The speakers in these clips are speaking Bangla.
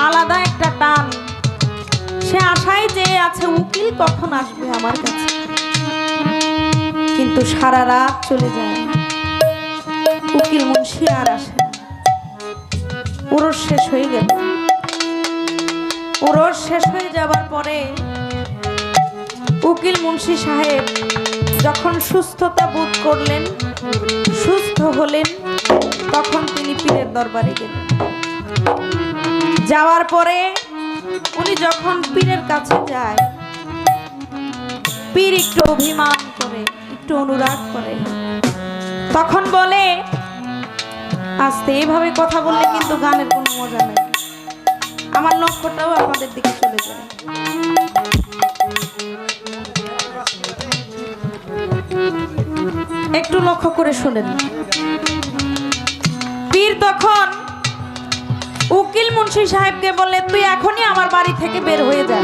আলাদা একটা টান। সে আশায় যে আছে উকিল কখন আসবে আমার কাছে, কিন্তু সারা রাত চলে যায়, উকিল মুন্সি আর আসে না। ওরস শেষ হয়ে গেল। ওরস শেষ হয়ে যাবার পরে উকিল মুন্সি সাহেব যখন সুস্থতা বোধ করলেন, সুস্থ হলেন, তখন তিনি পীরের দরবারে গেলেন। যাওয়ার পরে উনি যখন পীরের কাছে যায়, পীর একটু অভিমান করে, একটু অনুরাগ করে, তখন বলে, আস্তে এইভাবে কথা বললে কিন্তু গানের কোনো মজা নেই, আমার লক্ষ্যটাও আপনাদের দিকে চলে যায়। একটু লক্ষ্য করে শুনেন। পীর তখন উকিল মুন্সি সাহেবকে বলে, তুই এখনই আমার বাড়ি থেকে বের হয়ে যা,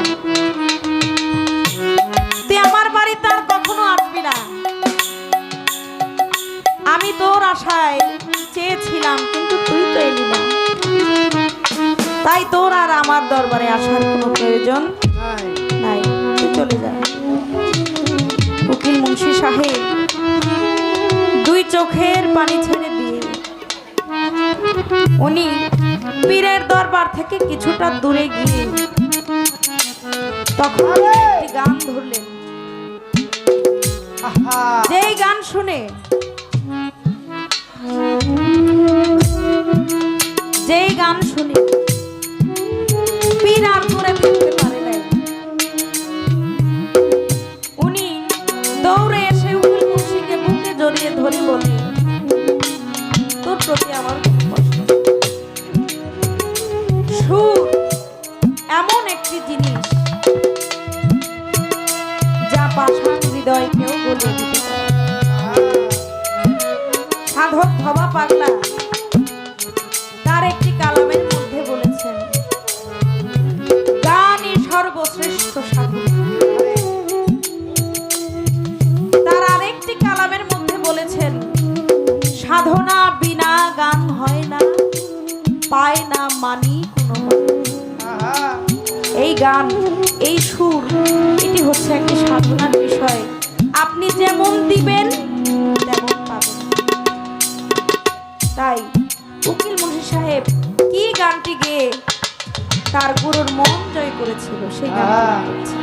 তুই আমার বাড়িতে আর কখনো আসবি না। আমি তোর আশায় চেয়েছিলাম, কিন্তু তুই তো এলি না, তাই তোর আর আমার দরবারে আসার কোনো প্রয়োজন নাই, তুই চলে যা। উকিল মুন্সি সাহেব দুই চোখের পানি ছেড়ে দিয়ে উনি পীরের দরবার থেকে কিছুটা দূরে গিয়ে তখন একটি গান ধরলেন। যেই গান শুনে, যেই গান শুনে পীর আর ধরে ফেলতে পারে নাই, উনি দৌড়ে এসে উকিল মুন্সিকে বুকে জড়িয়ে ধরে বলে, তোর প্রতি আমার কষ্ট। সুর এমন একটি জিনিস যা পাষাণ হৃদয়কেও গলিয়ে দিতে পারে। সাধক ভবা পাগলা তার একটি কালামের মধ্যে বলেছেন, গানই সর্বশ্রেষ্ঠ সাধনা। তার আরেকটি কালামের মধ্যে বলেছেন, সাধনা বিনা গান হয় না, পায় না মানি কোনো। এই গান, এই সুর, এটি হচ্ছে একটি সাধনার বিষয়। আপনি যেমন দিবেন তেমন পাবেন। তাই উকিল মুন্সি সাহেব কি গানটি গেয়ে তার গুরুর মন জয় করেছিল, সেই গানটি